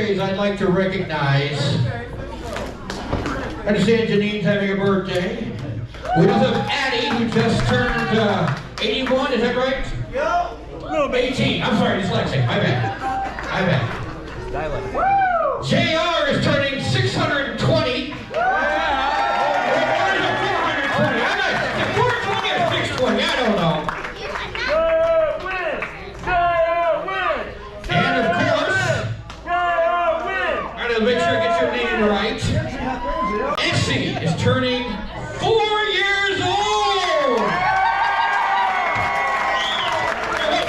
birthdays I'd like to recognize. I understand Janine's having a birthday. We also have Addie, who just turned 81, is that right? Yep. 18, I'm sorry, dyslexic, my bad. JR is turning 620. Or 420, I'm not, 420 or 620, I don't know. And of course, I gotta make sure I get your name right. Essie is turning 4 years old!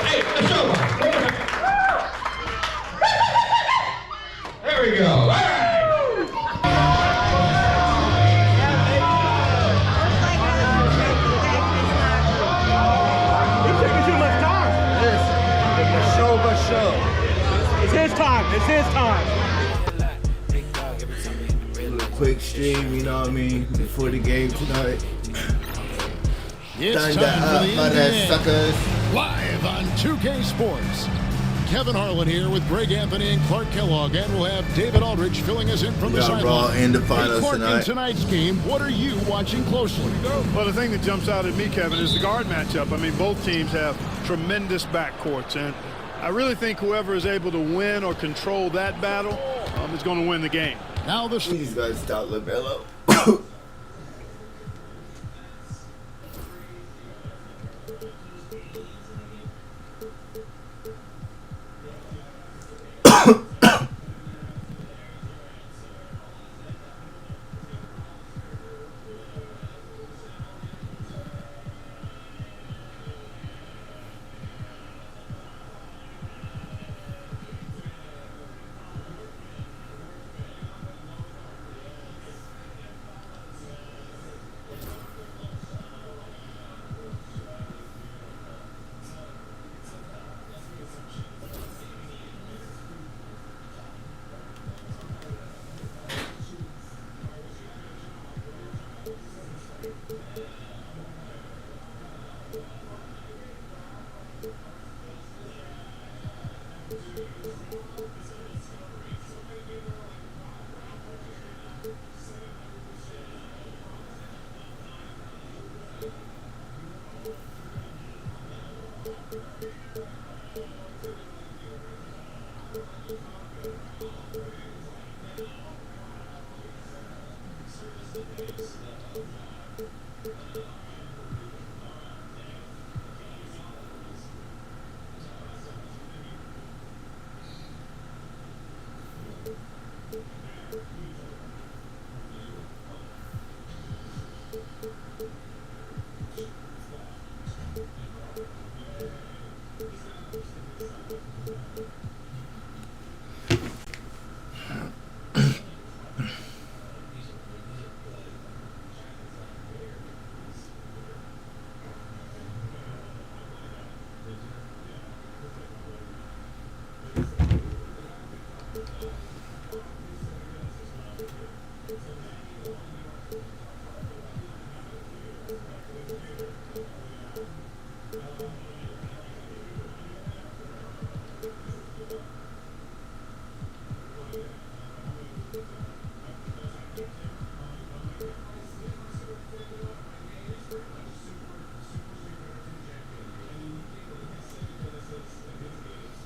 Hey, let's go. There we go. All right. He's taking too much time. Show. It's his time. It's his time. Quick stream, you know what I mean, before the game tonight. It's Thunder time for up, the mother NBA. suckers. Live on 2K Sports. Kevin Harlan here with Greg Anthony and Clark Kellogg, and we'll have David Aldridge filling us in from the got Raw sideline. in the finals Clark, tonight. in tonight's game, what are you watching closely? Well, the thing that jumps out at me, Kevin, is the guard matchup. I mean, both teams have tremendous backcourts, and I really think whoever is able to win or control that battle is going to win the game. Now this. These guys stop LaMelo.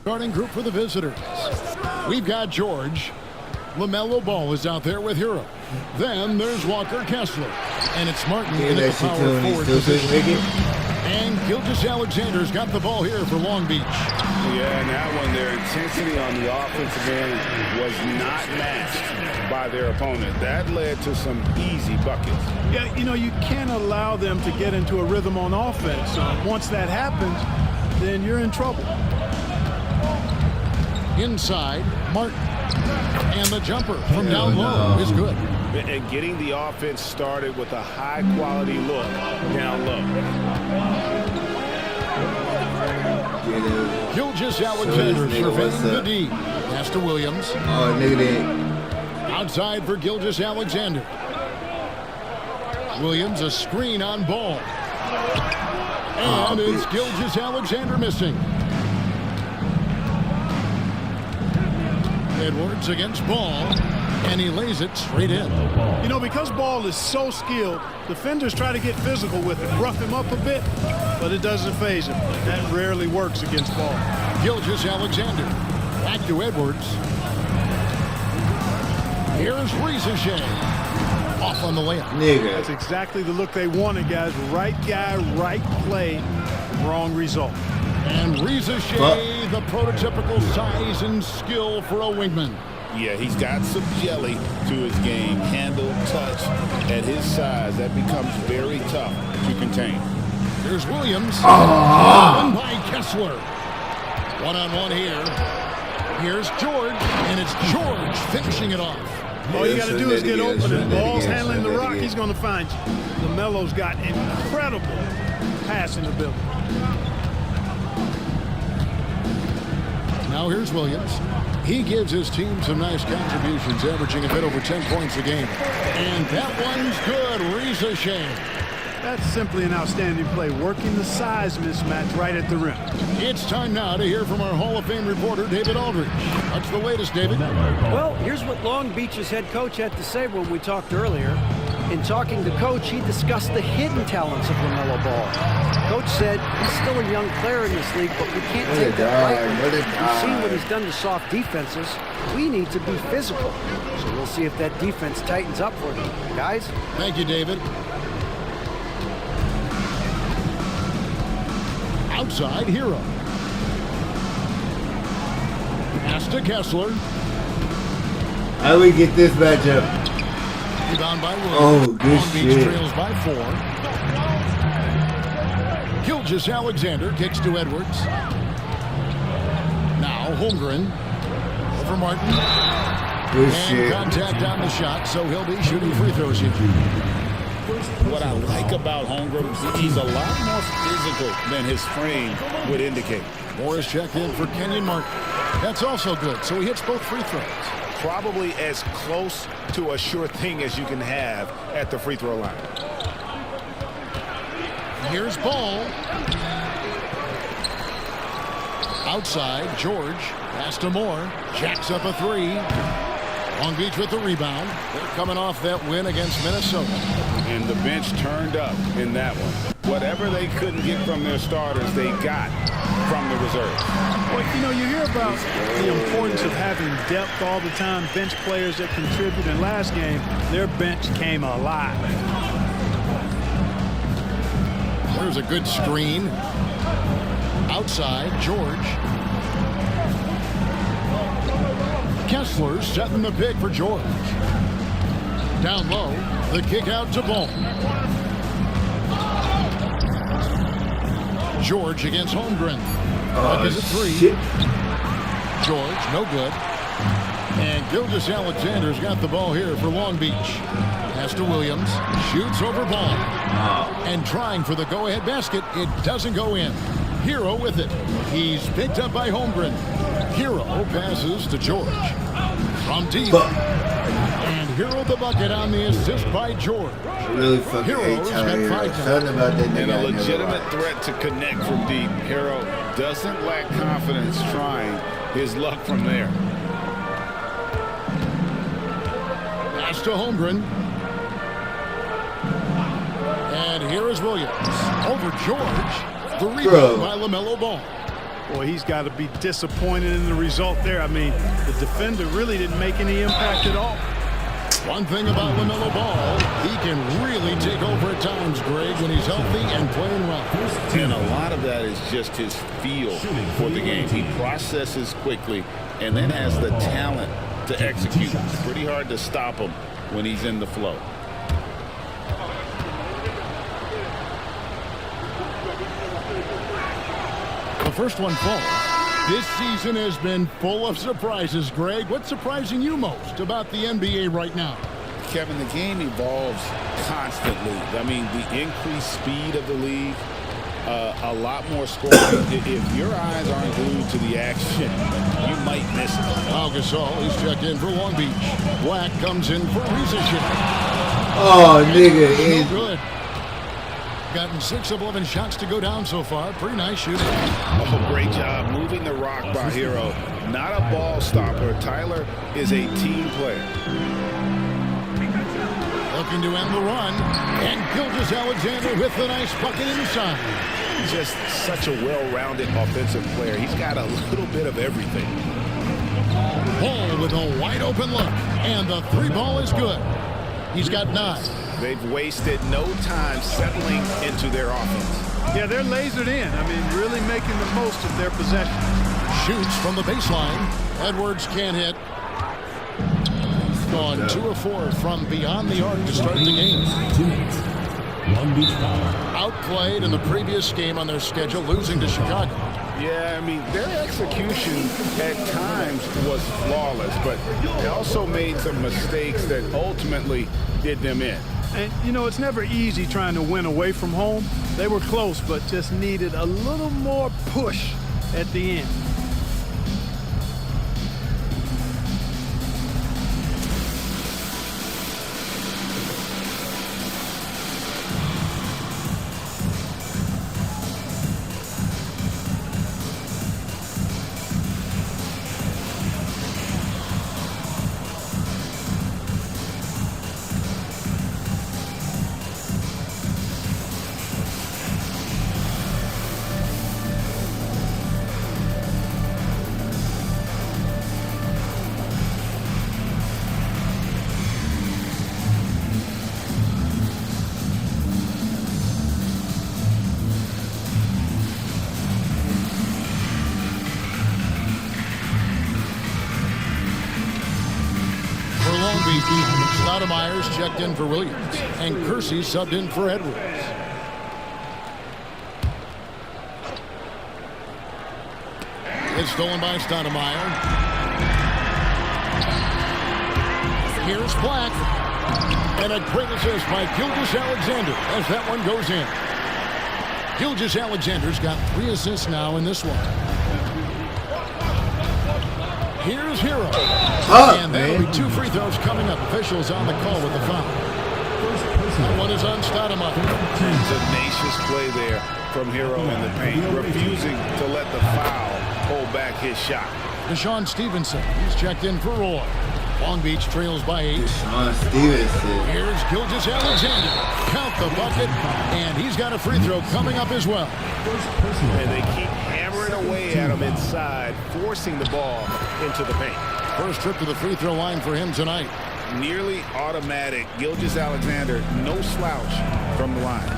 Starting group for the visitors. We've got George. LaMelo Ball is out there with Hero. Then there's Walker Kessler. And it's Martin in at the power forward position. And Gilgeous-Alexander's got the ball here for Long Beach. Yeah, and that one, their intensity on the offensive end was not matched by their opponent. That led to some easy buckets. Yeah, you know, you can't allow them to get into a rhythm on offense. Once that happens, then you're in trouble. Inside, Martin. And the jumper from down low is good. And getting the offense started with a high-quality look down low. Gilgeous-Alexander surveying the D. Pass to Williams. Oh, nigga did. Outside for Gilgeous-Alexander. Williams, a screen on Ball. And it's Gilgeous-Alexander missing. And Edwards against Ball, and he lays it straight in. You know, because Ball is so skilled, defenders try to get physical with him, rough him up a bit, but it doesn't faze him. That rarely works against Ball. Gilgeous-Alexander back to Edwards. Here's Rizachet off on the layup. That's exactly the look they wanted, guys. Right guy, right play, wrong result. And Rizachet, the prototypical size and skill for a wingman. Yeah, he's got some jelly to his game. Handle, touch. At his size, that becomes very tough to contain. Here's Williams. Won by Kessler. One-on-one here. Here's George, and it's George finishing it off. All you got to do is get open, and Ball's handling the rock, he's going to find you. LaMelo's got incredible passing ability. Now here's Williams. He gives his team some nice contributions, averaging a bit over 10 points a game. And that one's good. Rizachet. That's simply an outstanding play, working the size mismatch right at the rim. It's time now to hear from our Hall of Fame reporter, David Aldridge. What's the latest, David? Well, here's what Long Beach's head coach had to say when we talked earlier. In talking to Coach, he discussed the hidden talents of LaMelo Ball. Coach said he's still a young player in this league, but we can't take that lightly. We've seen what he's done to soft defenses. We need to be physical. So we'll see if that defense tightens up for them. Guys? Thank you, David. Outside, Hero. Pass to Kessler. How do we get this matchup? Rebound by Williams. Oh, good Long Beach shit. trails by 4. Gilgeous-Alexander kicks to Edwards. Now Holmgren over Martin. Good And shit. contact on the shot, so he'll be shooting free throws here. What I like about Holmgren is he's a lot more physical than his frame would indicate. Morris checked in for Kenyon Martin. That's also good, so he hits both free throws. Probably as close to a sure thing as you can have at the free throw line. Here's Ball. Outside, George. Pass to Moore. Jacks up a 3. Long Beach with the rebound. They're coming off that win against Minnesota. And the bench turned up in that one. Whatever they couldn't get from their starters, they got from the reserves. Well, you know, you hear about the importance of having depth all the time, bench players that contribute. In last game, their bench came alive. There's a good screen. Outside, George. Kessler setting the pick for George. Down low, the kick out to Ball. George against Holmgren. Luck is a 3. Shit. George, no good. And Gilgeous-Alexander's got the ball here for Long Beach. Pass to Williams. Shoots over Ball. And trying for the go-ahead basket. It doesn't go in. Hero with it. He's picked up by Holmgren. Hero passes to George. From deep. And Hero the bucket on the assist by George. Really fucking Hero's got 5 now. Something about that And nigga. a I never legitimate liked. threat to connect from deep. Hero doesn't lack confidence trying his luck from there. Pass to Holmgren. And here is Williams. Over George. The rebound by LaMelo Ball. Boy, he's got to be disappointed in the result there. I mean, the defender really didn't make any impact at all. One thing about LaMelo Ball, he can really take over at times, Greg, when he's healthy and playing well. And a lot of that is just his feel for the game. He processes quickly and then has the talent to execute. It's pretty hard to stop him when he's in the flow. The first one falls. This season has been full of surprises, Greg. What's surprising you most about the NBA right now? Kevin, the game evolves constantly. I mean, the increased speed of the league, a lot more scoring. If your eyes aren't glued to the action, you might miss it. Al Gasol, he's checked in for Long Beach. Black comes in for Rizachet. Oh, nigga. No It's good. gotten 6 of 11 shots to go down so far. Pretty nice shooting. Oh, great job moving the rock by Hero. Not a ball stopper. Tyler is a team player. Looking to end the run. And Gilgeous-Alexander with the nice bucket inside. Just such a well-rounded offensive player. He's got a little bit of everything. Ball with a wide open look. And the 3 ball is good. He's got 9. They've wasted no time settling into their offense. Yeah, they're lasered in. I mean, really making the most of their possession. Shoots from the baseline. Edwards can't hit. Gone 2 of 4 from beyond the arc to start the game. 2 minutes. Long Beach foul. Outplayed in the previous game on their schedule, losing to Chicago. Yeah, I mean, their execution at times was flawless, but they also made some mistakes that ultimately did them in. And, you know, it's never easy trying to win away from home. They were close, but just needed a little more push at the end. Stoudemire's checked in for Williams, and Kersey subbed in for Edwards. It's stolen by Stoudemire. Here's Black, and a great assist by Gilgeous-Alexander as that one goes in. Gilgeous-Alexander's got 3 assists now in this one. Here's Hero. And that'll be 2 free throws coming up. Officials on the call with the foul. That one is on Stoudemire. Tenacious play there from Hero in the paint, refusing to let the foul hold back his shot. Deshaun Stevenson, he's checked in for Roy. Long Beach trails by 8. Deshaun Stevenson. Here's Gilgeous-Alexander. Count the bucket, and he's got a free throw coming up as well. And they keep hammering away at him inside, forcing the ball into the paint. First trip to the free throw line for him tonight. Nearly automatic. Gilgeous-Alexander, no slouch from the line.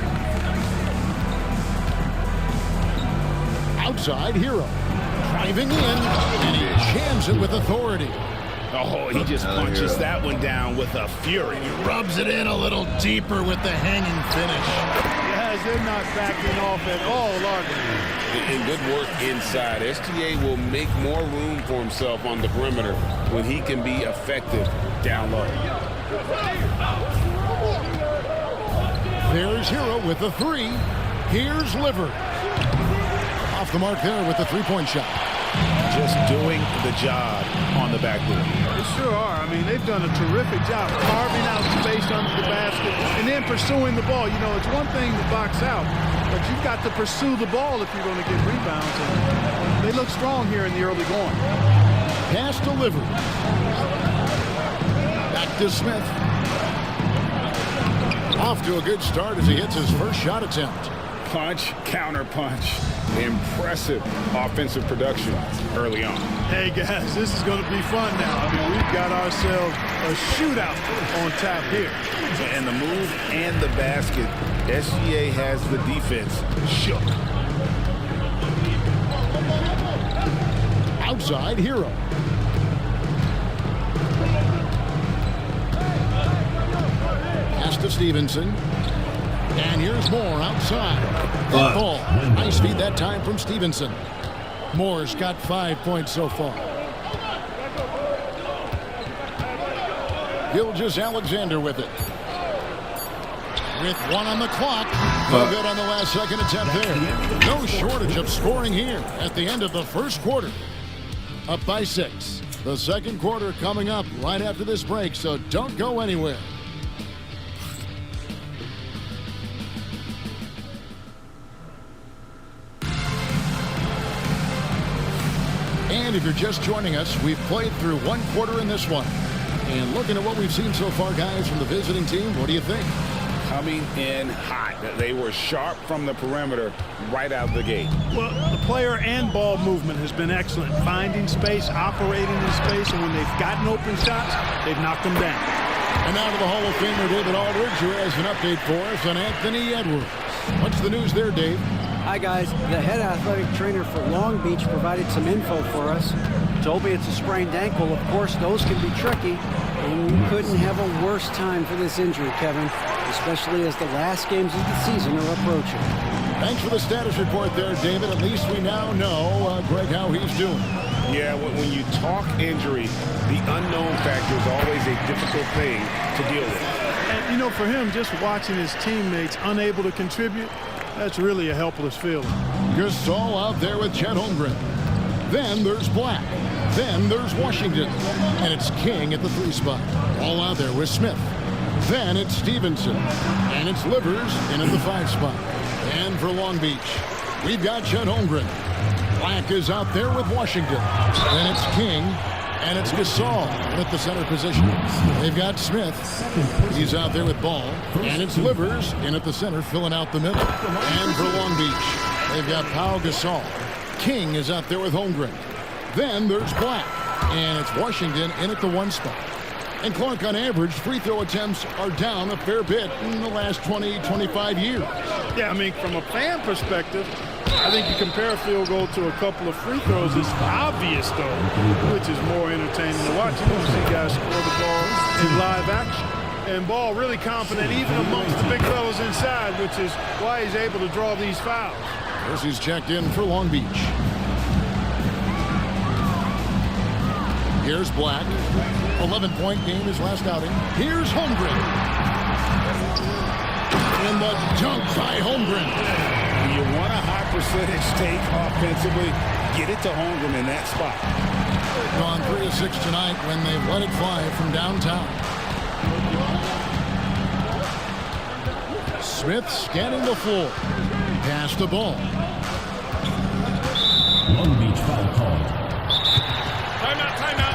Outside, Hero. Driving in, and he jams it with authority. Oh, he just punches that one down with a fury. Rubs it in a little deeper with the hanging finish. Guys, they're not backing off at all, are they? And good work inside. SGA will make more room for himself on the perimeter when he can be effective down low. There's Hero with the 3. Here's Liver. Off the mark there with the 3-point shot. Just doing the job on the backboard. They sure are. I mean, they've done a terrific job carving out space under the basket and then pursuing the ball. You know, it's one thing to box out, but you've got to pursue the ball if you're going to get rebounds. And they look strong here in the early going. Pass delivered. Back to Smith. Off to a good start as he hits his first shot attempt. Punch, counter punch. Impressive offensive production early on. Hey, guys, this is going to be fun now. I mean, we've got ourselves a shootout on tap here. And the move and the basket, SGA has the defense shook. Outside, Hero. Pass to Stevenson. And here's Moore outside. That ball. Nice feed that time from Stevenson. Moore's got 5 points so far. Gilgeous-Alexander with it. With 1 on the clock. No good on the last second attempt there. No shortage of scoring here at the end of the first quarter. Up by 6. The second quarter coming up right after this break, so don't go anywhere. if you're just joining us, we've played through one quarter in this one. And looking at what we've seen so far, guys, from the visiting team, what do you think? Coming in hot. They were sharp from the perimeter right out of the gate. Well, the player and ball movement has been excellent. Finding space, operating in space, and when they've gotten open shots, they've knocked them down. And now to the Hall of Famer David Aldridge, who has an update for us on Anthony Edwards. What's the news there, Dave? Hi, guys. The head athletic trainer for Long Beach provided some info for us. Told me it's a sprained ankle. Of course, those can be tricky. And you couldn't have a worse time for this injury, Kevin, especially as the last games of the season are approaching. Thanks for the status report there, David. At least we now know, Greg, how he's doing. Yeah, when you talk injury, the unknown factor is always a difficult thing to deal with. And, you know, for him, just watching his teammates unable to contribute, that's really a helpless feeling. Gasol out there with Chet Holmgren. Then there's Black. Then there's Washington. And it's King at the 3 spot. All out there with Smith. Then it's Stevenson. And it's Livers in at the 5 spot. And for Long Beach, we've got Chet Holmgren. Black is out there with Washington. Then it's King. And it's Gasol at the center position. They've got Smith. He's out there with Ball. And it's Livers in at the center, filling out the middle. And for Long Beach, they've got Pau Gasol. King is out there with Holmgren. Then there's Black. And it's Washington in at the 1 spot. And Clark, on average, free throw attempts are down a fair bit in the last 20, 25 years. Yeah, I mean, from a fan perspective, I think you compare a field goal to a couple of free throws. It's obvious, though, which is more entertaining to watch. You want to see guys score the ball in live action. And Ball really confident even amongst the big fellas inside, which is why he's able to draw these fouls. He's checked in for Long Beach. Here's Black. 11-point game his last outing. Here's Holmgren. And the dunk by Holmgren. You want a high percentage take offensively, get it to Holmgren in that spot. Gone 3 of 6 tonight when they've let it fly from downtown. Smith scanning the floor. Pass the ball. Long Beach foul called. Timeout, timeout.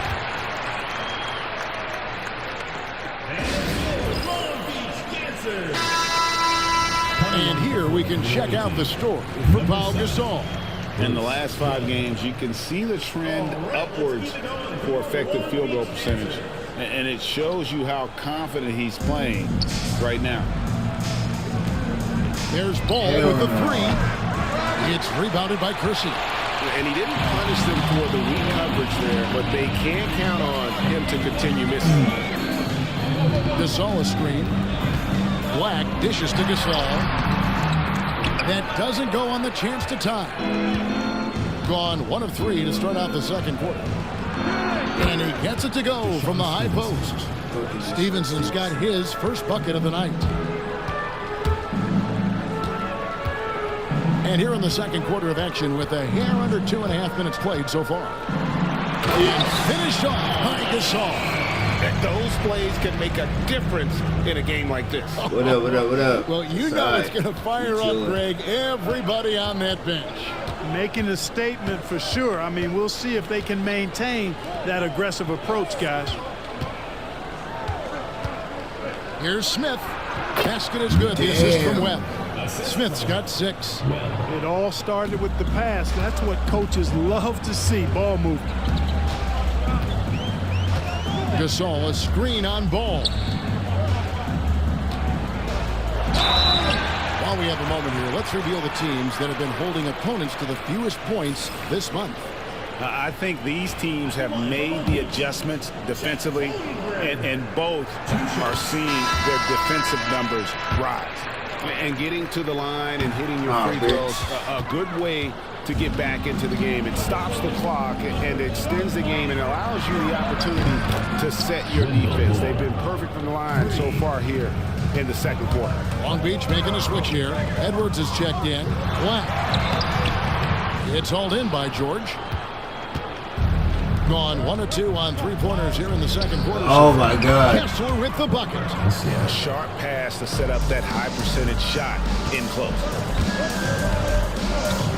And here we can check out the story for Pau Gasol. In the last 5 games, you can see the trend upwards for effective field goal percentage. And it shows you how confident he's playing right now. There's Ball with the 3. It's rebounded by Kersey. And he didn't punish them for the weak coverage there, but they can't count on him to continue missing. Gasol a screen. Black dishes to Gasol. That doesn't go on the chance to tie. Gone 1 of 3 to start out the second quarter. And he gets it to go from the high post. Stevenson's got his first bucket of the night. And here in the second quarter of action with a hair under 2.5 minutes played so far. And finished off by Gasol. Those plays can make a difference in a game like this. What up, what up, what up? Well, you know it's going to fire up, Greg, everybody on that bench. Making a statement for sure. I mean, we'll see if they can maintain that aggressive approach, guys. Here's Smith. Basket is good. The assist from Webb. Smith's got 6. It all started with the pass. That's what coaches love to see, ball movement. Gasol, a screen on Ball. While we have a moment here, let's reveal the teams that have been holding opponents to the fewest points this month. I think these teams have made the adjustments defensively, and both are seeing their defensive numbers rise. And getting to the line and hitting your free throws, a good way to get back into the game. It stops the clock and extends the game and allows you the opportunity to set your defense. They've been perfect from the line so far here in the second quarter. Long Beach making a switch here. Edwards is checked in. Black. It's hauled in by George. Gone 1 of 2 on 3-pointers here in the second quarter. Oh my God. Kessler with the bucket. Yeah, a sharp pass to set up that high percentage shot in close.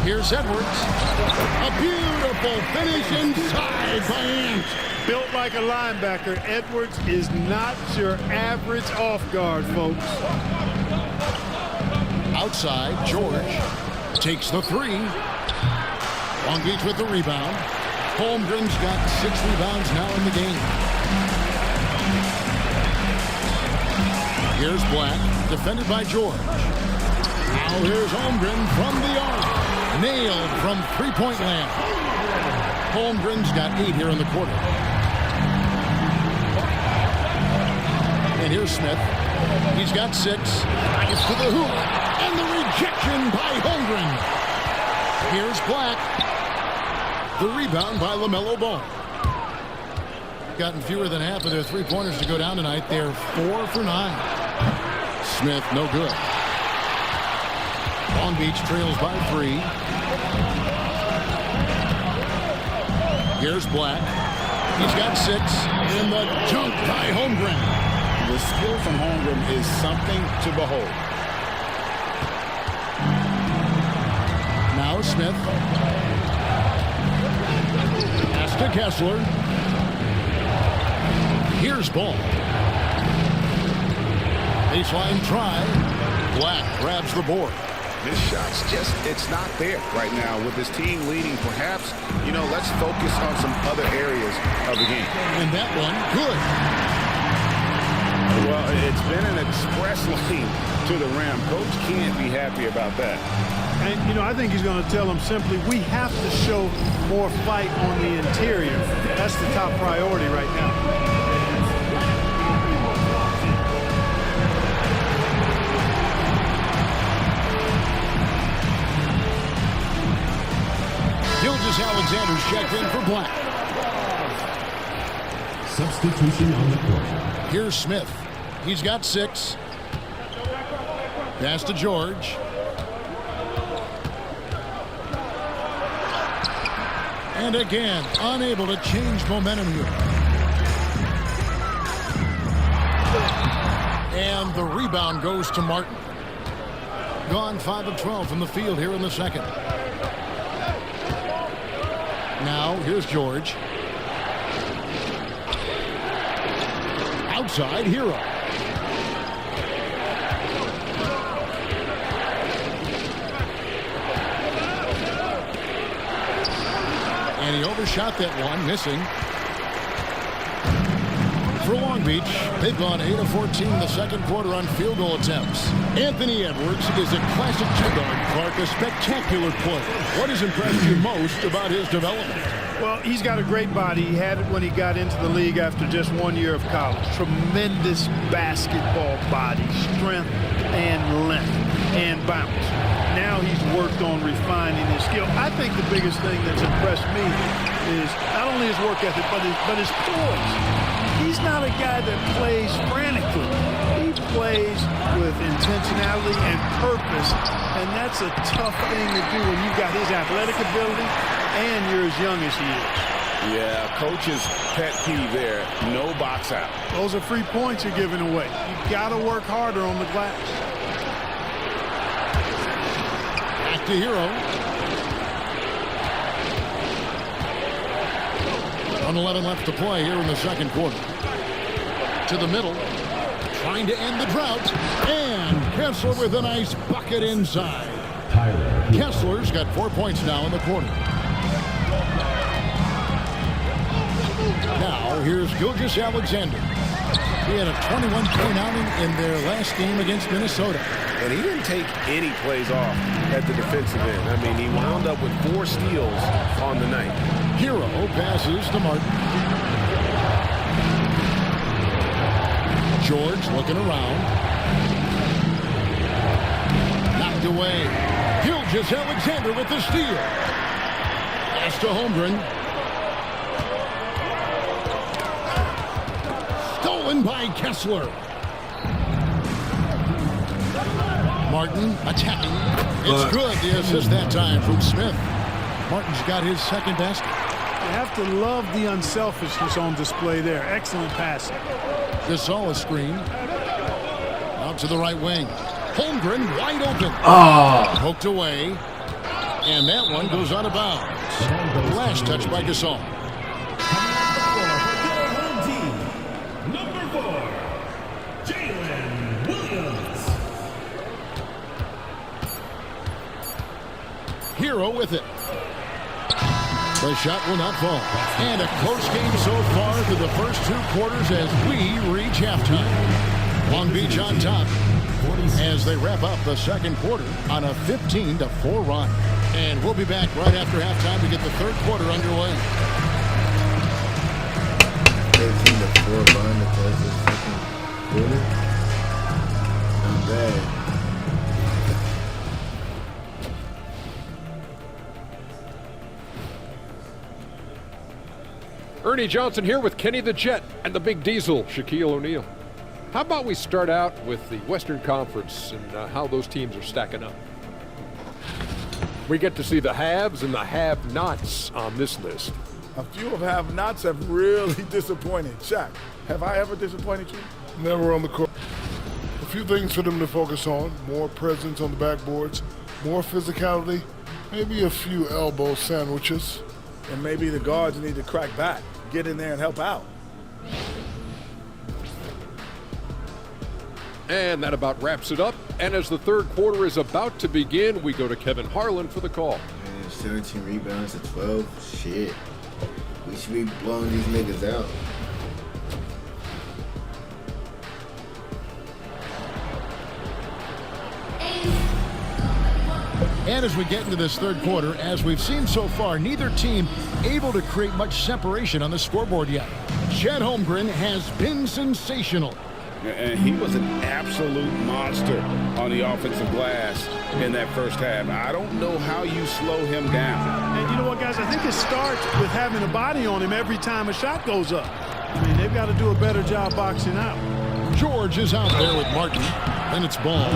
Here's Edwards. A beautiful finish inside by Ant. Built like a linebacker, Edwards is not your average off guard, folks. Outside, George takes the three. Long Beach with the rebound. Holmgren's got 6 rebounds now in the game. Here's Black, defended by George. Now here's Holmgren from the arc. Nailed from three-point land. Holmgren's got 8 here in the quarter. And here's Smith. He's got 6. Gets to the hoop. And the rejection by Holmgren. Here's Black. The rebound by LaMelo Ball. Gotten fewer than half of their three-pointers to go down tonight. They're 4 for 9. Smith, no good. Long Beach trails by 3. Here's Black. He's got 6. And the dunk by Holmgren. The skill from Holmgren is something to behold. Now Smith. Pass to Kessler. Here's Ball. Baseline try. Black grabs the board. This shot's just, it's not there right now with this team leading. Perhaps, let's focus on some other areas of the game. And that one, good. Well, it's been an express lane to the rim. Coach can't be happy about that. And, I think he's going to tell them simply, we have to show more fight on the interior. That's the top priority right now. Alexander's checked in for Black. Substitution on the court. Here's Smith. He's got 6. Pass to George. And again, unable to change momentum here. And the rebound goes to Martin. Gone 5 of 12 from the field here in the second. Now, here's George. Outside, Hero. And he overshot that one, missing. For Long Beach, they've gone 8 of 14 in the second quarter on field goal attempts. Anthony Edwards is a classic guard, Clark, a spectacular player. What has impressed you most about his development? Well, he's got a great body. He had it when he got into the league after just 1 year of college. Tremendous basketball body, strength and length and bounce. Now he's worked on refining his skill. I think the biggest thing that's impressed me is not only his work ethic, but his poise. He's not a guy that plays frantically. He plays with intentionality and purpose, and that's a tough thing to do when you've got his athletic ability and you're as young as he is. Yeah, coach's pet peeve there, no box out. Those are free points you're giving away. You've got to work harder on the glass. Back to Hero. 1:11 left to play here in the second quarter. To the middle, trying to end the drought, and Kessler with a nice bucket inside. Kessler's got 4 points now in the quarter. Now here's Gilgeous Alexander. He had a 21-point outing in their last game against Minnesota. And he didn't take any plays off at the defensive end. I mean, he wound up with 4 steals on the night. Hero passes to Martin. George looking around. Knocked away. Gilgeous Alexander with the steal. Pass to Holmgren. Stolen by Kessler. Martin attacking. It's good. The assist that time from Smith. Martin's got his second basket. You have to love the unselfishness on display there. Excellent passing. Gasol a screen. Out to the right wing. Holmgren wide open. Poked away. And that one goes out of bounds. Last touch by Gasol. Number 4, Jalen Williams. Hero with it. The shot will not fall. And a close game so far through the first 2 quarters as we reach halftime. Long Beach on top as they wrap up the second quarter on a 15-4 run. And we'll be back right after halftime to get the third quarter underway. 15-4 run across the second quarter. Not bad. Ernie Johnson here with Kenny the Jet and the Big Diesel, Shaquille O'Neal. How about we start out with the Western Conference and how those teams are stacking up? We get to see the haves and the have-nots on this list. A few of have-nots have really disappointed. Shaq, have I ever disappointed you? Never on the court. A few things for them to focus on. More presence on the backboards, more physicality, maybe a few elbow sandwiches. And maybe the guards need to crack back, get in there and help out. And that about wraps it up. And as the third quarter is about to begin, we go to Kevin Harlan for the call. Man, 17 rebounds to 12. Shit. We should be blowing these niggas out. And as we get into this third quarter, as we've seen so far, neither team able to create much separation on the scoreboard yet. Chet Holmgren has been sensational. And he was an absolute monster on the offensive glass in that first half. I don't know how you slow him down. And you know what, guys? I think it starts with having a body on him every time a shot goes up. I mean, they've got to do a better job boxing out. George is out there with Martin. Then it's Ball.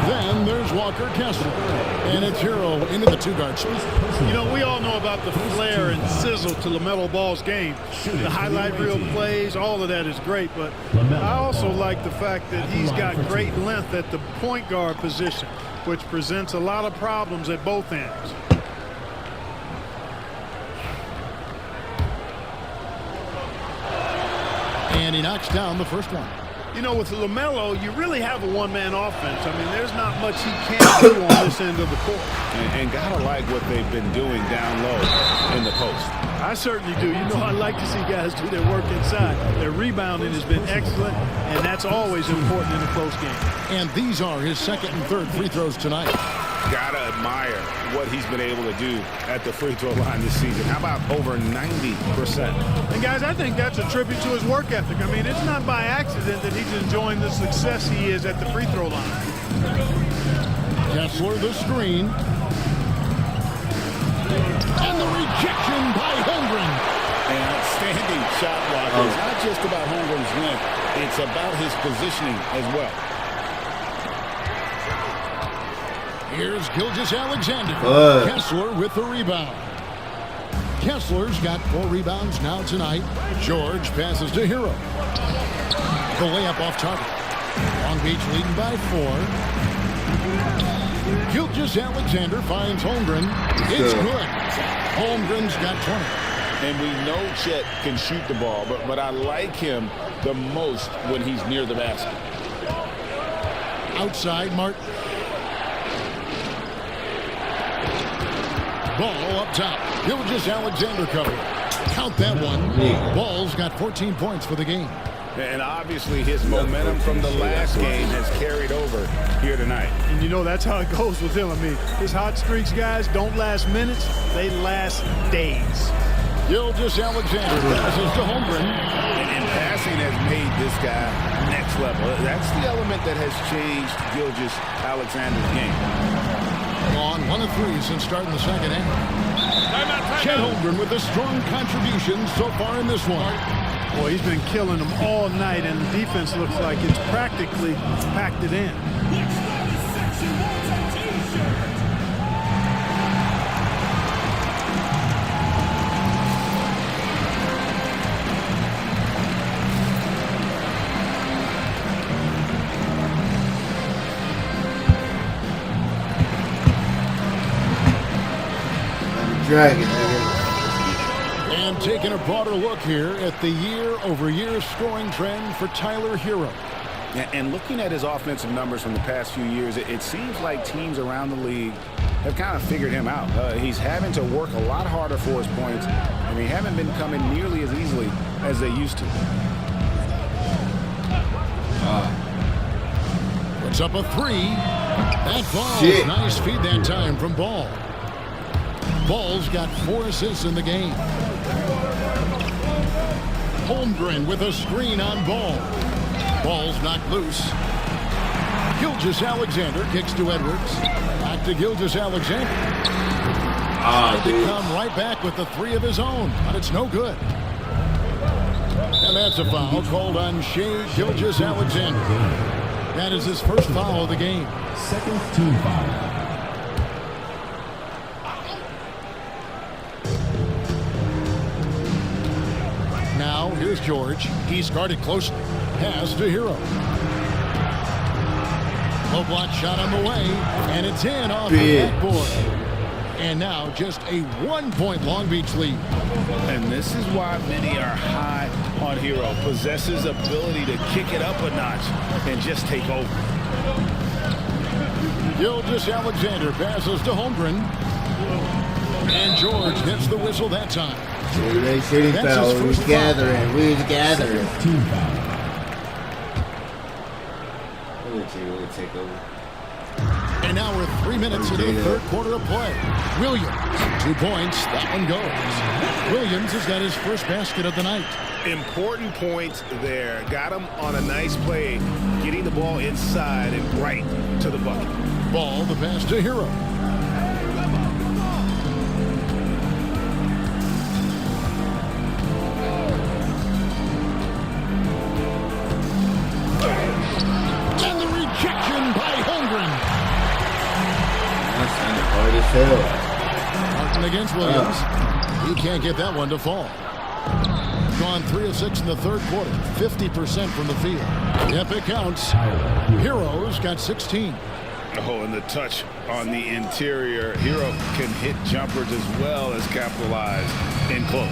Then there's Walker Kessler. And it's Hero into the 2-guard space. You know, we all know about the flair and sizzle to LaMelo Ball's game. The highlight reel plays, all of that is great. But I also like the fact that he's got great length at the point guard position, which presents a lot of problems at both ends. And he knocks down the first one. You know, with LaMelo, you really have a one-man offense. I mean, there's not much he can't do on this end of the court. And gotta like what they've been doing down low in the post. I certainly do. You know, I like to see guys do their work inside. Their rebounding has been excellent, and that's always important in a close game. And these are his second and third free throws tonight. Gotta admire what he's been able to do at the free throw line this season. How about over 90%? And guys, I think that's a tribute to his work ethic. I mean, it's not by accident that he's enjoying the success he is at the free throw line. Kessler the screen. And the rejection by Holmgren. An outstanding shot blocker. It's not just about Holmgren's length. It's about his positioning as well. Here's Gilgeous-Alexander. Kessler with the rebound. Kessler's got 4 rebounds now tonight. George passes to Hero. The layup off target. Long Beach leading by 4. Gilgeous-Alexander finds Holmgren. It's good. Holmgren's got 20. And we know Chet can shoot the ball, but I like him the most when he's near the basket. Outside, Martin. Ball up top. Gilgeous-Alexander cover. Count that one. Ball's got 14 points for the game. And obviously his momentum from the last game has carried over here tonight. And you know, that's how it goes with him. I mean, his hot streaks, guys, don't last minutes. They last days. Gilgeous-Alexander passes to Holmgren. And passing has made this guy next level. That's the element that has changed Gilgeous-Alexander's game. On 1 of 3 since starting the second half. Chet Holmgren with a strong contribution so far in this one. Boy, he's been killing them all night, and the defense looks like it's practically packed it in. dragon. And taking a broader look here at the year-over-year scoring trend for Tyler Hero. And looking at his offensive numbers from the past few years, it seems like teams around the league have kind of figured him out. He's having to work a lot harder for his points, and they haven't been coming nearly as easily as they used to. Puts up a three. That ball, nice feed that time from Ball. Ball's got 4 assists in the game. Holmgren with a screen on Ball. Ball's knocked loose. Gilgeous-Alexander kicks to Edwards. Back to Gilgeous-Alexander. Tried to come right back with the 3 of his own, but it's no good. And that's a foul called on Shea Gilgeous-Alexander. That is his first foul of the game. Second team foul. Now, here's George. He's guarded closely. Pass to Hero. Low block shot on the way, and it's in off the backboard. And now just a 1-point Long Beach lead. And this is why many are high on Hero. Possesses ability to kick it up a notch and just take over. Gilgeous-Alexander passes to Holmgren. And George gets the whistle that time. They shooting foul. We're gathering. We're gathering. Team foul. We'll take over. And now we're 3 minutes into the third quarter of play. Williams, 2 points. That one goes. Williams has got his first basket of the night. Important points there. Got him on a nice play, getting the ball inside and right to the bucket. Ball, the pass to Hero. And the rejection by Holmgren. Martin against Williams. He can't get that one to fall. Gone 3 of 6 in the third quarter. 50% from the field. Yep, it counts. Hero's got 16. Oh, and the touch on the interior. Hero can hit jumpers as well as capitalize in close.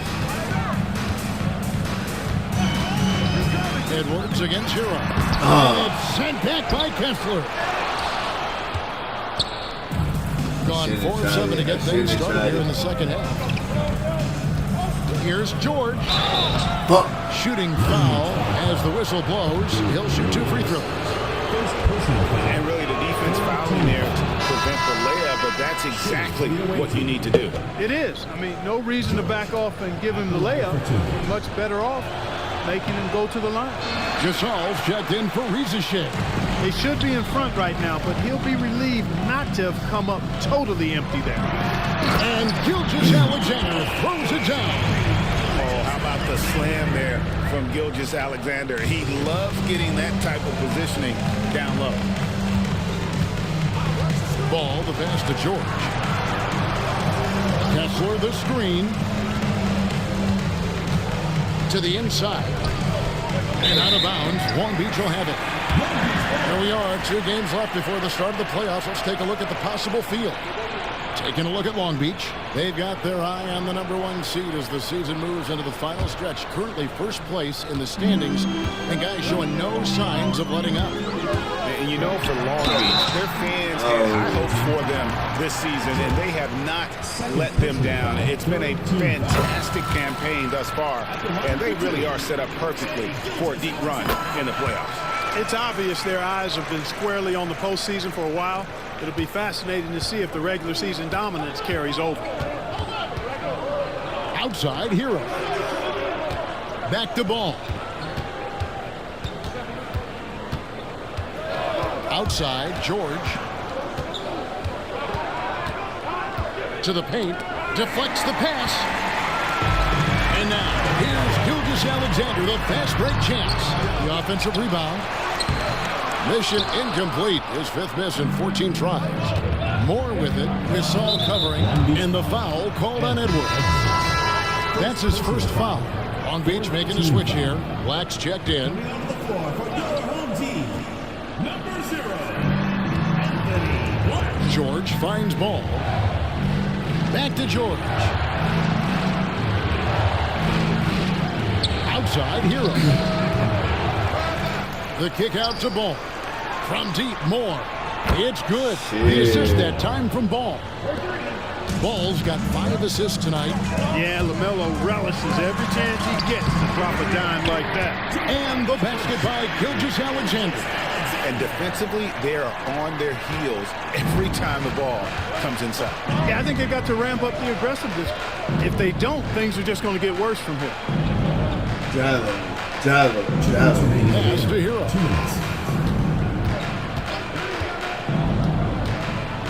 Edwards against Hero. And it's sent back by Kessler. Gone 4 of 7 to get things started here in the second half. Here's George. Shooting foul as the whistle blows. He'll shoot 2 free throws. And really the defense fouling there to prevent the layup, but that's exactly what you need to do. It is. I mean, no reason to back off and give him the layup. You're much better off making him go to the line. Gasol's checked in for Rizachet. They should be in front right now, but he'll be relieved not to have come up totally empty there. And Gilgeous-Alexander throws it down. Oh, how about the slam there from Gilgeous-Alexander? He loves getting that type of positioning down low. Ball, the pass to George. Kessler, the screen. To the inside. And out of bounds. Long Beach will have it. Here we are, 2 games left before the start of the playoffs. Let's take a look at the possible field. Taking a look at Long Beach. They've got their eye on the #1 seed as the season moves into the final stretch. Currently first place in the standings, and guys showing no signs of letting up. And you know, for Long Beach, their fans had high hopes for them this season, and they have not let them down. It's been a fantastic campaign thus far, and they really are set up perfectly for a deep run in the playoffs. It's obvious their eyes have been squarely on the postseason for a while. It'll be fascinating to see if the regular season dominance carries over. Outside, Hero. Back to Ball. Outside, George. To the paint. Deflects the pass. And now, here's Gilgeous-Alexander, the fast break chance. The offensive rebound. Mission incomplete. His 5th miss in 14 tries. More with it. Gasol covering. And the foul called on Edwards. That's his first foul. Long Beach making a switch here. Black's checked in. George finds Ball. Back to George. Outside, Hero. The kick out to Ball. From deep, Moore. It's good. The assist that time from Ball. Ball's got 5 assists tonight. Yeah, LaMelo relishes every chance he gets to drop a dime like that. And the basket by Gilgeous-Alexander. And defensively, they are on their heels every time the ball comes inside. Yeah, I think they got to ramp up the aggressiveness. If they don't, things are just going to get worse from here. Java. Pass to Hero.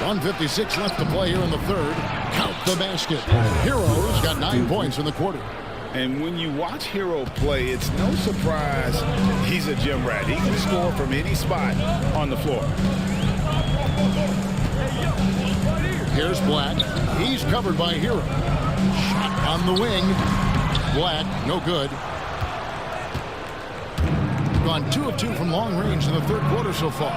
1:56 left to play here in the third. Count the basket. Hero's got 9 points in the quarter. And when you watch Hero play, it's no surprise he's a gym rat. He can score from any spot on the floor. Here's Black. He's covered by Hero. Shot on the wing. Black, no good. Gone 2 of 2 from long range in the third quarter so far.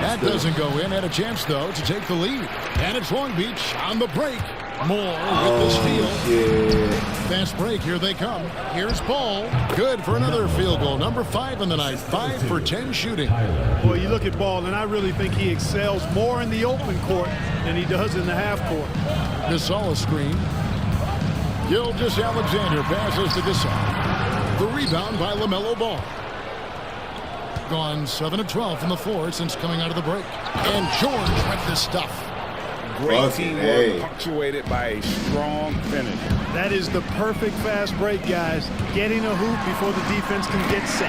That doesn't go in. Had a chance, though, to take the lead. And it's Long Beach on the break. Moore with the steal. Fast break. Here they come. Here's Ball. Good for another field goal. Number 5 in the night. 5 for 10 shooting. Boy, you look at Ball, and I really think he excels more in the open court than he does in the half court. Gasol screen. Gilgeous-Alexander passes to Gasol. The rebound by LaMelo Ball. Gone 7 of 12 from the floor since coming out of the break. And George with the stuff. Great teamwork punctuated by a strong finish. That is the perfect fast break, guys. Getting a hoop before the defense can get set.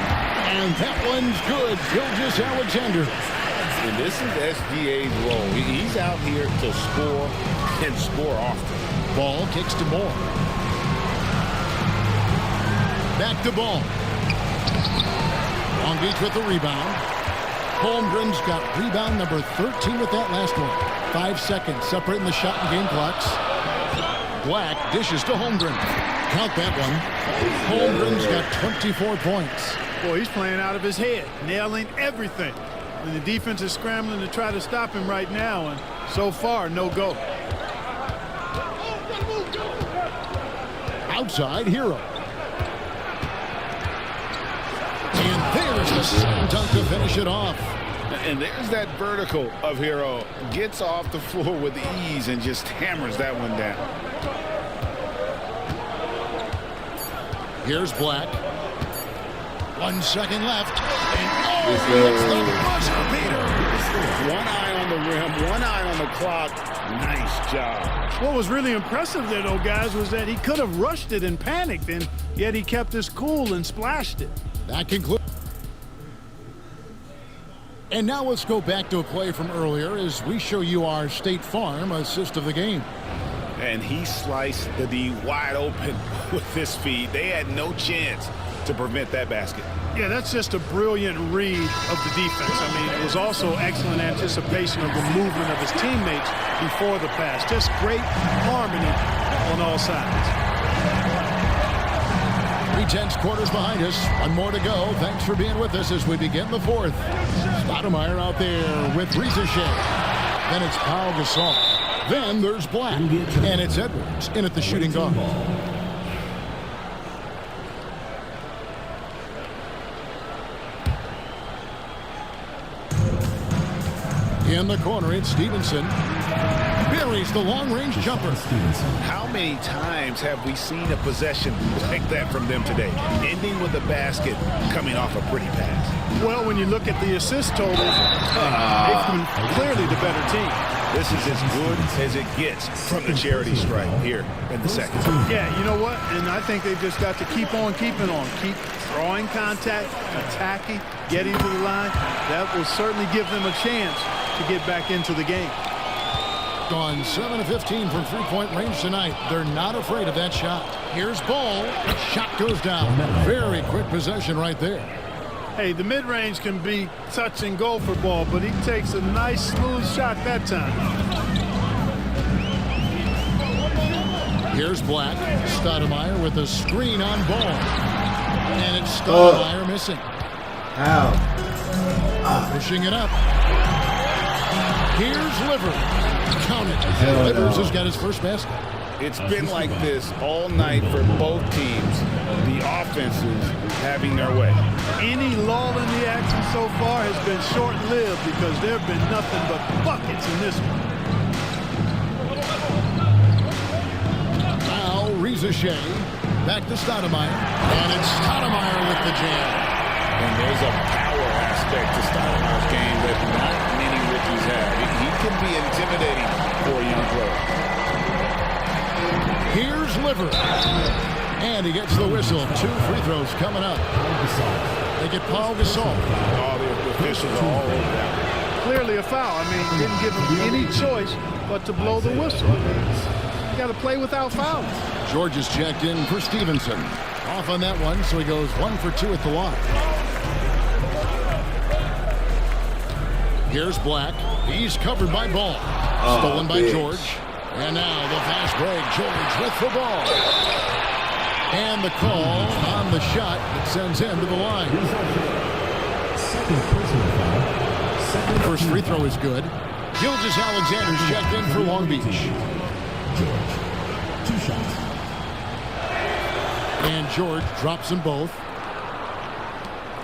And that one's good. Gilgeous-Alexander. And this is SGA's role. He's out here to score and score often. Ball kicks to Moore. Back to Ball. Long Beach with the rebound. Holmgren's got rebound number 13 with that last one. 5 seconds separating the shot and game clocks. Black dishes to Holmgren. Count that one. Holmgren's got 24 points. Boy, he's playing out of his head, nailing everything. And the defense is scrambling to try to stop him right now, and so far, no go. Outside, Hero. And there's the slam dunk to finish it off. And there's that vertical of Hero. Gets off the floor with ease and just hammers that one down. Here's Black. 1 second left. And it's the buzzer beater. One eye on the rim, one eye on the clock. Nice job. What was really impressive there, though, guys, was that he could have rushed it and panicked, and yet he kept his cool and splashed it. That concludes. And now let's go back to a play from earlier as we show you our State Farm assist of the game. And he sliced the D wide open with this feed. They had no chance to prevent that basket. Yeah, that's just a brilliant read of the defense. I mean, it was also excellent anticipation of the movement of his teammates before the pass. Just great harmony on all sides. 3/10 quarters behind us. One more to go. Thanks for being with us as we begin the fourth. Stoudemire out there with Ricochet. Then it's Pau Gasol. Then there's Black. And it's Edwards in at the shooting guard. In the corner, it's Stevenson. Buries the long-range jumper. How many times have we seen a possession like that from them today? Ending with a basket coming off a pretty pass. Well, when you look at the assist totals, they've been clearly the better team. This is as good as it gets from the charity stripe here in the second. Yeah, you know what? And I think they've just got to keep on keeping on. Keep drawing contact, attacking, getting to the line. That will certainly give them a chance to get back into the game. Gone 7 of 15 from three-point range tonight. They're not afraid of that shot. Here's Ball. Shot goes down. Very quick possession right there. Hey, the mid-range can be touch and go for Ball, but he takes a nice, smooth shot that time. Here's Black. Stoudemire with a screen on Ball. And it's Stoudemire missing. How? Pushing it up. Here's Liver. Count it. Livers has got his first basket. It's been like this all night for both teams. The offenses having their way. Any lull in the action so far has been short-lived because there have been nothing but buckets in this one. Now, Reza Shea. Back to Stoudemire. And it's Stoudemire with the jam. And there's a power aspect to Stoudemire's game that not many rookies have. He can be intimidating for a young player. Here's Liver. And he gets the whistle. 2 free throws coming up. They get Paul Gasol. All the officials are all over that. Clearly a foul. I mean, didn't give him any choice but to blow the whistle. You got to play without fouls. George is checked in for Stevenson. Off on that one, so he goes 1 for 2 at the line. Here's Black. He's covered by Ball. Stolen by George. And now the fast break. George with the ball. And the call on the shot that sends him to the line. First free throw is good. Gilgeous-Alexander's checked in for Long Beach. George, 2 shots. And George drops them both.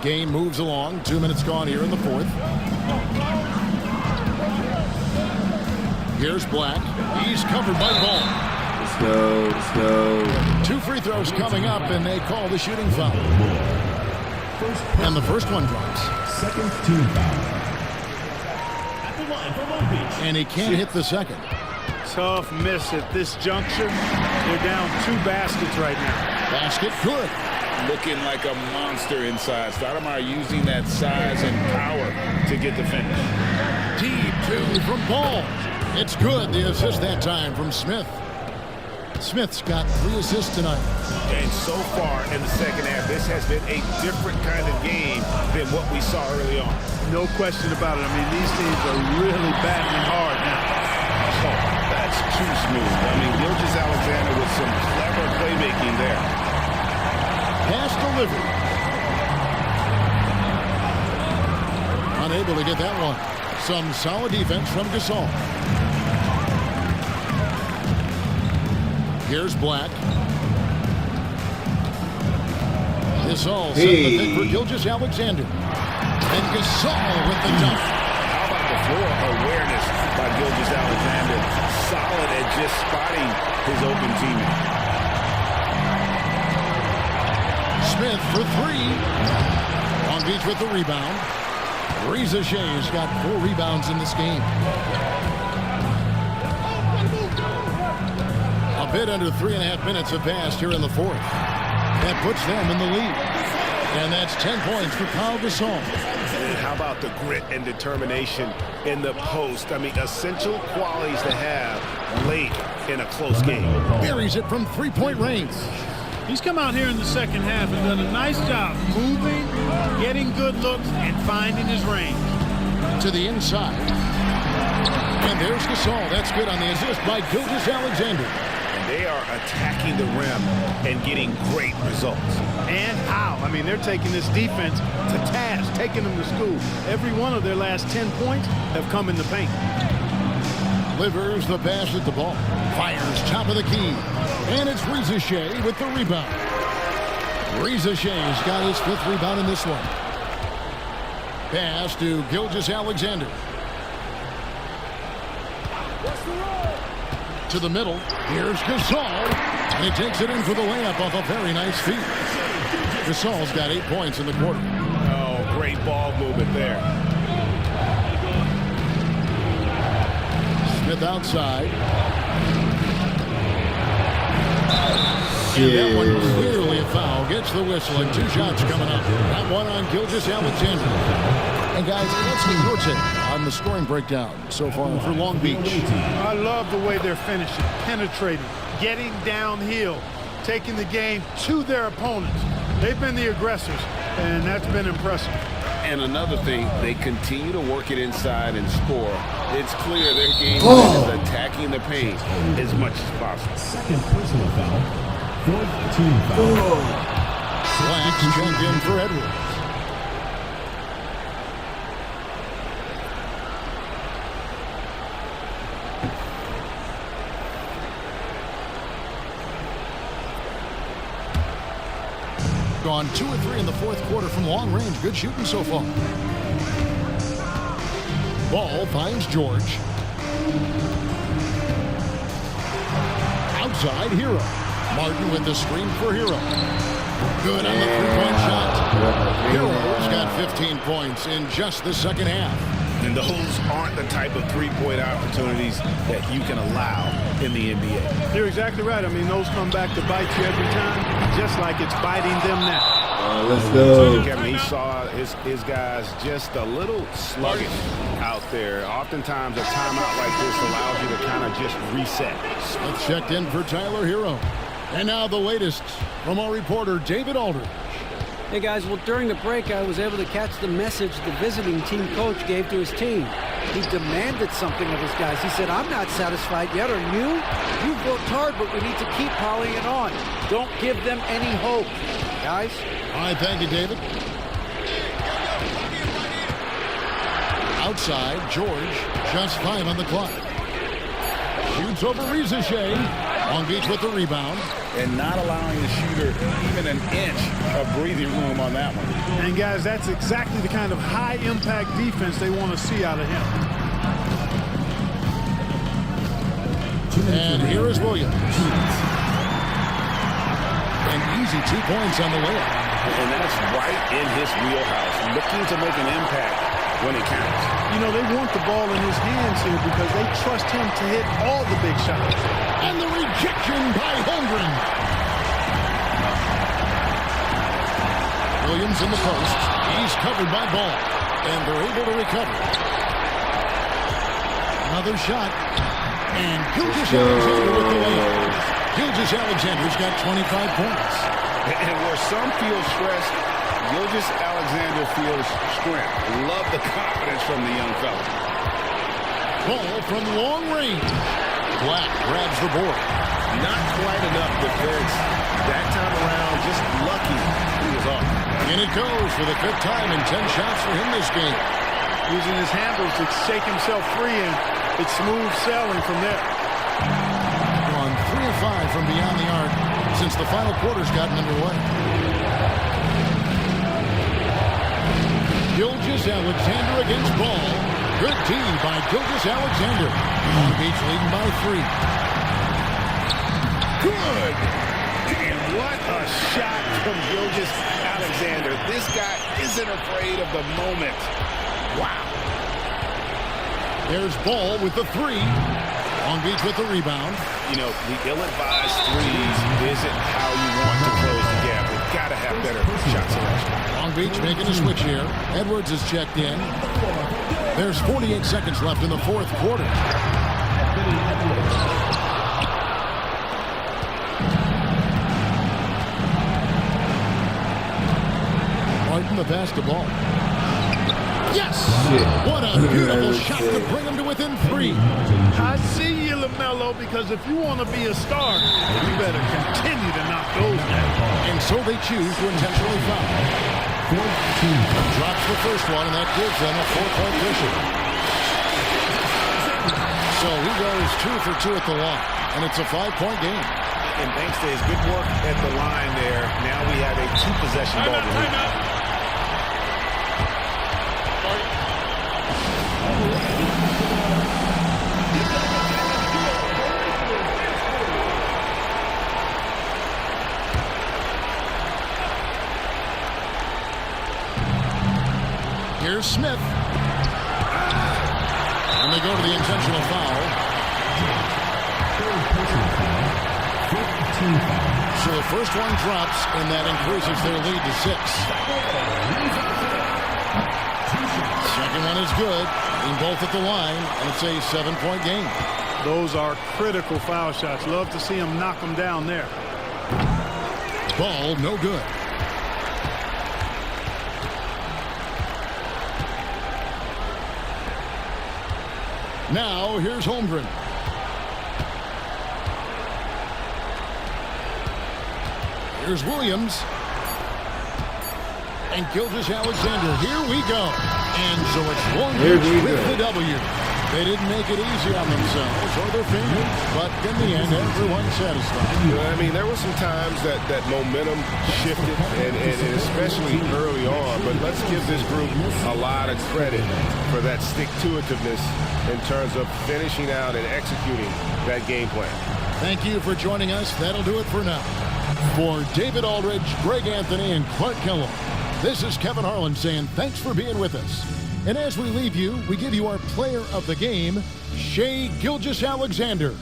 Game moves along. 2 minutes gone here in the fourth. Here's Black. He's covered by Ball. Let's go. 2 free throws coming up, and they call the shooting foul. And the first one drops. Second team foul. At the line for Long Beach. And he can't hit the second. Tough miss at this juncture. They're down 2 baskets right now. Basket good. Looking like a monster inside. Stoudemire using that size and power to get the finish. Deep 2 from Ball. It's good. The assist that time from Smith. Smith's got 3 assists tonight. And so far in the second half, this has been a different kind of game than what we saw early on. No question about it. I mean, these teams are really battling hard now. Oh, that's too smooth. I mean, Gilgeous-Alexander with some clever playmaking there. Pass delivered. Unable to get that one. Some solid defense from Gasol. Here's Black. Gasol set the pick for Gilgeous-Alexander. And Gasol with the dunk. How about the floor awareness by Gilgeous-Alexander? Solid at just spotting his open teammate. Smith for 3. Long Beach with the rebound. Reza Shea's got 4 rebounds in this game. A bit under 3.5 minutes have passed here in the fourth. That puts them in the lead. And that's 10 points for Paul Gasol. How about the grit and determination in the post? I mean, essential qualities to have late in a close game. Buries it from 3-point range. He's come out here in the second half and done a nice job moving, getting good looks, and finding his range. To the inside. And there's Gasol. That's good on the assist by Gilgeous-Alexander. And they are attacking the rim and getting great results. And how? I mean, they're taking this defense to task, taking them to school. Every one of their last 10 points have come in the paint. Livers the pass at the ball. Fires top of the key. And it's Reza Shea with the rebound. Reza Shea's got his 5th rebound in this one. Pass to Gilgeous-Alexander. To the middle. Here's Gasol. And he takes it in for the layup off a very nice feed. Gasol's got 8 points in the quarter. Oh, great ball movement there. Smith outside. And that one clearly a foul. Gets the whistle and 2 shots coming up. That one on Gilgeous-Alexander. And guys, let's get your take on the scoring breakdown so far for Long Beach. I love the way they're finishing, penetrating, getting downhill, taking the game to their opponents. They've been the aggressors, and that's been impressive. And another thing, they continue to work it inside and score. It's clear their game is attacking the paint as much as possible. Second personal foul. 4th team foul. Black's checked in for Edwards. Gone 2 or 3 in the fourth quarter from long range. Good shooting so far. Ball finds George. Outside, Hero. Martin with the screen for Hero. Good on the three-point shot. Hero's got 15 points in just the second half. And those aren't the type of three-point opportunities that you can allow in the NBA. You're exactly right. I mean, those come back to bite you every time, just like it's biting them now. Let's go. Kevin, he saw his guys just a little sluggish out there. Oftentimes, a timeout like this allows you to kind of just reset. Smith checked in for Tyler Hero. And now the latest from our reporter, David Aldridge. Hey guys, well during the break I was able to catch the message the visiting team coach gave to his team. He demanded something of his guys. He said, I'm not satisfied yet, are you? You've worked hard, but we need to keep piling it on. Don't give them any hope. Guys? All right, thank you, David. Outside, George, just 5 on the clock. Shoots over Rizachet. Long Beach with the rebound. And not allowing the shooter even an inch of breathing room on that one. And guys, that's exactly the kind of high-impact defense they want to see out of him. And here is Williams. An easy 2 points on the layup. And that's right in his wheelhouse, looking to make an impact when it counts. You know, they want the ball in his hands here because they trust him to hit all the big shots. And the rejection by Holmgren. Williams in the post. He's covered by Ball. And they're able to recover. Another shot. And Gilgeous-Alexander with the layup. Gilgeous-Alexander's got 25 points. And where some feel stressed, Gilgeous-Alexander feels strength. Love the confidence from the young fella. Ball from long range. Black grabs the board. Not quite enough defense. That time around, just lucky he was off. And it goes for the 5th time in 10 shots for him this game. Using his handles to shake himself free, and it's smooth sailing from there. On 3 of 5 from beyond the arc since the final quarter's gotten underway. Gilgeous-Alexander against Ball. Good D by Gilgeous-Alexander. Long Beach leading by 3. Good! And what a shot from Gilgeous-Alexander. This guy isn't afraid of the moment. Wow. There's Ball with the 3. Long Beach with the rebound. You know, the ill-advised threes isn't how you want to close the gap. We've got to have better shot selection. Long Beach making a switch here. Edwards is checked in. There's 48 seconds left in the fourth quarter. Martin the pass to Ball. Yes! Shit. What a beautiful shot to bring him to within 3. I see you, LaMelo, because if you want to be a star, you better continue to knock those down. And so they choose to intentionally foul. Drops the first one, and that gives them a 4-point cushion. So he goes 2 for 2 at the line, and it's a 5-point game. And thanks to his good work at the line there, now we have a 2-possession ball game. Here's Smith. And they go to the intentional foul. So the first one drops, and that increases their lead to 6. Second one is good. Being both at the line, and it's a 7-point game. Those are critical foul shots. Love to see him knock them down there. Ball, no good. Now, here's Holmgren. Here's Williams. And Gilgeous-Alexander. Here we go. And so it's Long Beach with the W. They didn't make it easy on themselves or their fans, but in the end, everyone's satisfied. I mean, there were some times that momentum shifted, and especially early on, but let's give this group a lot of credit for that stick-to-itiveness in terms of finishing out and executing that game plan. Thank you for joining us. That'll do it for now. For David Aldridge, Greg Anthony, and Clark Kellogg, this is Kevin Harlan saying thanks for being with us. And as we leave you, we give you our player of the game, Shai Gilgeous-Alexander.